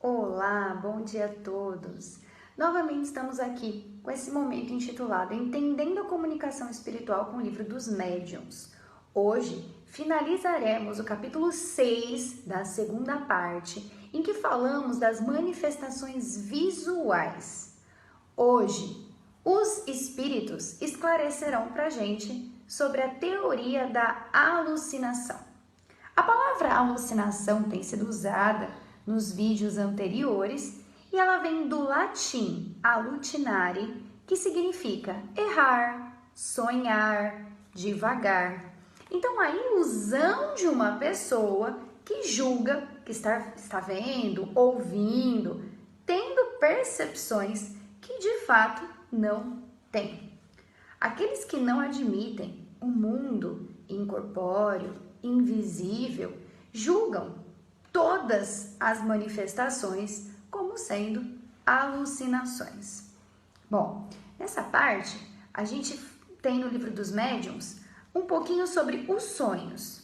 Olá, bom dia a todos! Novamente estamos aqui com esse momento intitulado Entendendo a Comunicação Espiritual com o Livro dos Médiuns. Hoje finalizaremos o capítulo 6 da segunda parte, em que falamos das manifestações visuais. Hoje, os espíritos esclarecerão para a gente sobre a teoria da alucinação. A palavra alucinação tem sido usada nos vídeos anteriores e ela vem do latim alutinare, que significa errar, sonhar, divagar. Então, a ilusão de uma pessoa que julga que está vendo, ouvindo, tendo percepções que de fato não tem. Aqueles que não admitem o mundo incorpóreo, invisível, julgam todas as manifestações como sendo alucinações. Bom, nessa parte, a gente tem no Livro dos Médiuns um pouquinho sobre os sonhos.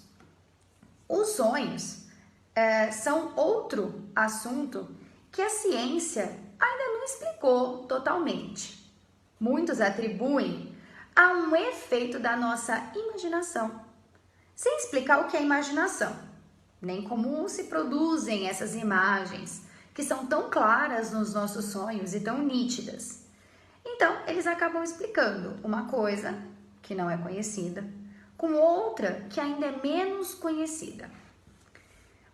Os sonhos são outro assunto que a ciência ainda não explicou totalmente. Muitos atribuem a um efeito da nossa imaginação, sem explicar o que é imaginação, nem como se produzem essas imagens, que são tão claras nos nossos sonhos e tão nítidas. Então, eles acabam explicando uma coisa que não é conhecida, com outra que ainda é menos conhecida.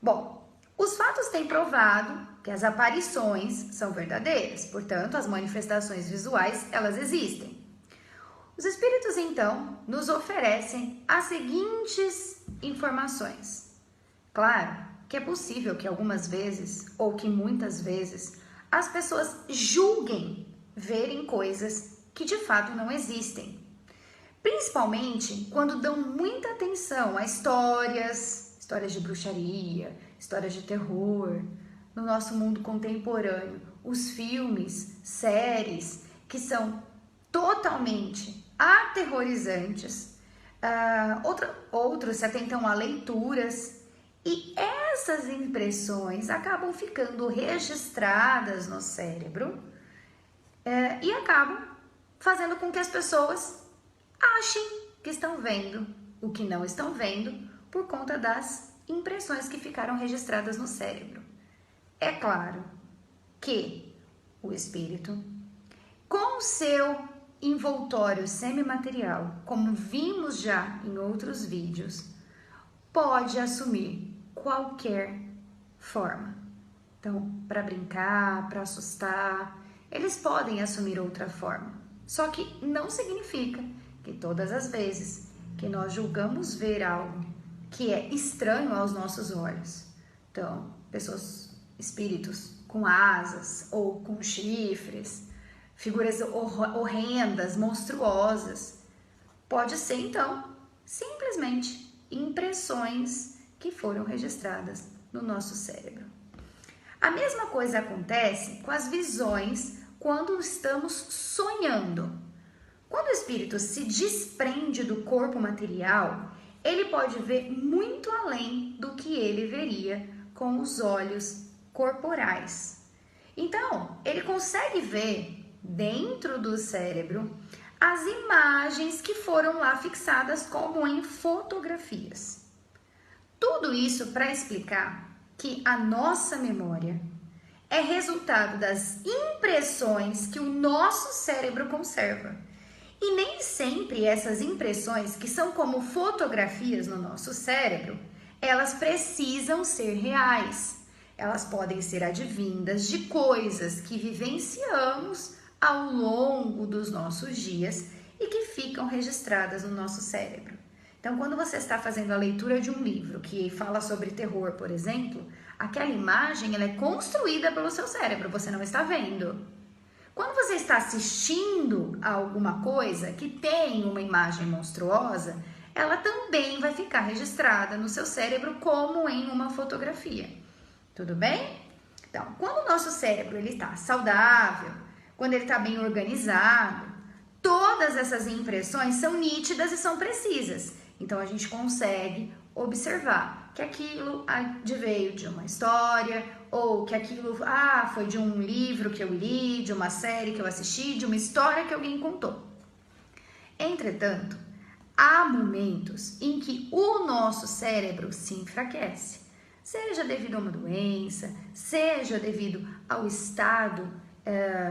Bom, os fatos têm provado que as aparições são verdadeiras, portanto, as manifestações visuais, elas existem. Os espíritos, então, nos oferecem as seguintes informações. Claro que é possível que algumas vezes, ou que muitas vezes, as pessoas julguem verem coisas que de fato não existem. Principalmente quando dão muita atenção a histórias de bruxaria, histórias de terror, no nosso mundo contemporâneo, os filmes, séries que são totalmente aterrorizantes, outros se atentam a leituras, e essas impressões acabam ficando registradas no cérebro e acabam fazendo com que as pessoas achem que estão vendo o que não estão vendo por conta das impressões que ficaram registradas no cérebro. É claro que o espírito, com o seu envoltório semimaterial, como vimos já em outros vídeos, pode assumir qualquer forma. Então, para brincar, para assustar, eles podem assumir outra forma. Só que não significa que todas as vezes que nós julgamos ver algo que é estranho aos nossos olhos, então, espíritos com asas ou com chifres, figuras horrendas, monstruosas, pode ser então simplesmente impressões que foram registradas no nosso cérebro. A mesma coisa acontece com as visões quando estamos sonhando. Quando o espírito se desprende do corpo material, ele pode ver muito além do que ele veria com os olhos corporais. Então, ele consegue ver dentro do cérebro as imagens que foram lá fixadas como em fotografias. Tudo isso para explicar que a nossa memória é resultado das impressões que o nosso cérebro conserva. E nem sempre essas impressões, que são como fotografias no nosso cérebro, elas precisam ser reais. Elas podem ser advindas de coisas que vivenciamos ao longo dos nossos dias e que ficam registradas no nosso cérebro. Então, quando você está fazendo a leitura de um livro que fala sobre terror, por exemplo, aquela imagem ela é construída pelo seu cérebro, você não está vendo. Quando você está assistindo a alguma coisa que tem uma imagem monstruosa, ela também vai ficar registrada no seu cérebro como em uma fotografia. Tudo bem? Então, quando o nosso cérebro está saudável, quando ele está bem organizado, todas essas impressões são nítidas e são precisas. Então, a gente consegue observar que aquilo veio de uma história, ou que aquilo foi de um livro que eu li, de uma série que eu assisti, de uma história que alguém contou. Entretanto, há momentos em que o nosso cérebro se enfraquece, seja devido a uma doença, seja devido ao estado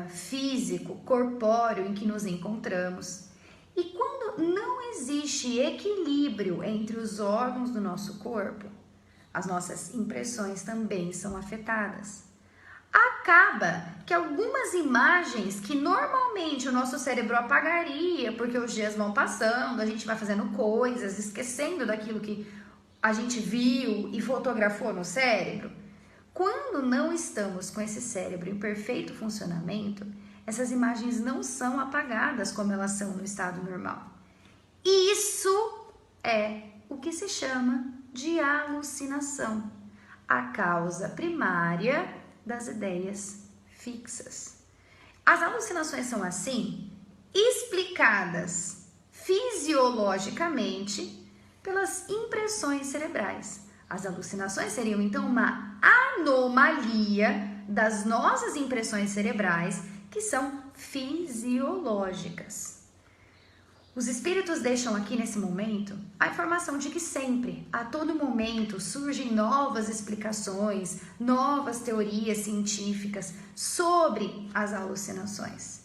físico, corpóreo em que nos encontramos. E quando não existe equilíbrio entre os órgãos do nosso corpo, as nossas impressões também são afetadas. Acaba que algumas imagens que normalmente o nosso cérebro apagaria, porque os dias vão passando, a gente vai fazendo coisas, esquecendo daquilo que a gente viu e fotografou no cérebro. Quando não estamos com esse cérebro em perfeito funcionamento, essas imagens não são apagadas como elas são no estado normal. Isso é o que se chama de alucinação, a causa primária das ideias fixas. As alucinações são assim, explicadas fisiologicamente pelas impressões cerebrais. As alucinações seriam então uma anomalia das nossas impressões cerebrais, que são fisiológicas. Os espíritos deixam aqui nesse momento a informação de que sempre, a todo momento, surgem novas explicações, novas teorias científicas sobre as alucinações.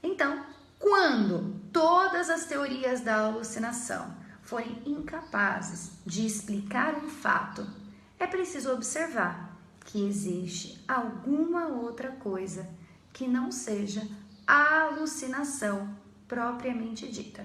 Então, quando todas as teorias da alucinação forem incapazes de explicar um fato, é preciso observar que existe alguma outra coisa que não seja a alucinação propriamente dita.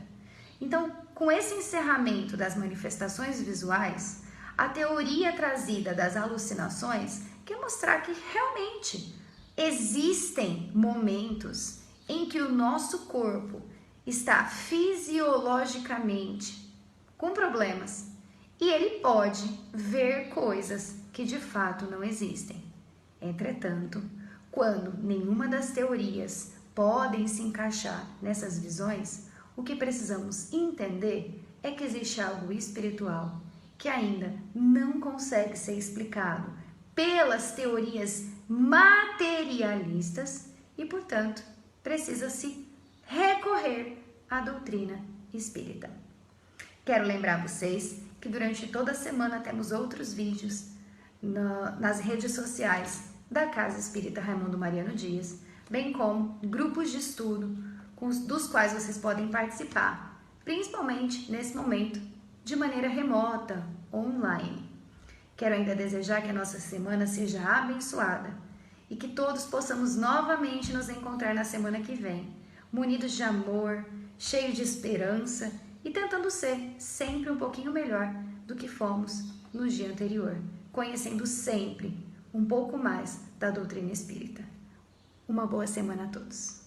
Então, com esse encerramento das manifestações visuais, a teoria trazida das alucinações quer mostrar que realmente existem momentos em que o nosso corpo está fisiologicamente com problemas e ele pode ver coisas que de fato não existem. Entretanto, quando nenhuma das teorias podem se encaixar nessas visões, o que precisamos entender é que existe algo espiritual que ainda não consegue ser explicado pelas teorias materialistas e, portanto, precisa-se recorrer à doutrina espírita. Quero lembrar vocês que durante toda a semana temos outros vídeos nas redes sociais da Casa Espírita Raimundo Mariano Dias, bem como grupos de estudo dos quais vocês podem participar, principalmente nesse momento, de maneira remota, online. Quero ainda desejar que a nossa semana seja abençoada e que todos possamos novamente nos encontrar na semana que vem, munidos de amor, cheios de esperança e tentando ser sempre um pouquinho melhor do que fomos no dia anterior, conhecendo sempre um pouco mais da doutrina espírita. Uma boa semana a todos.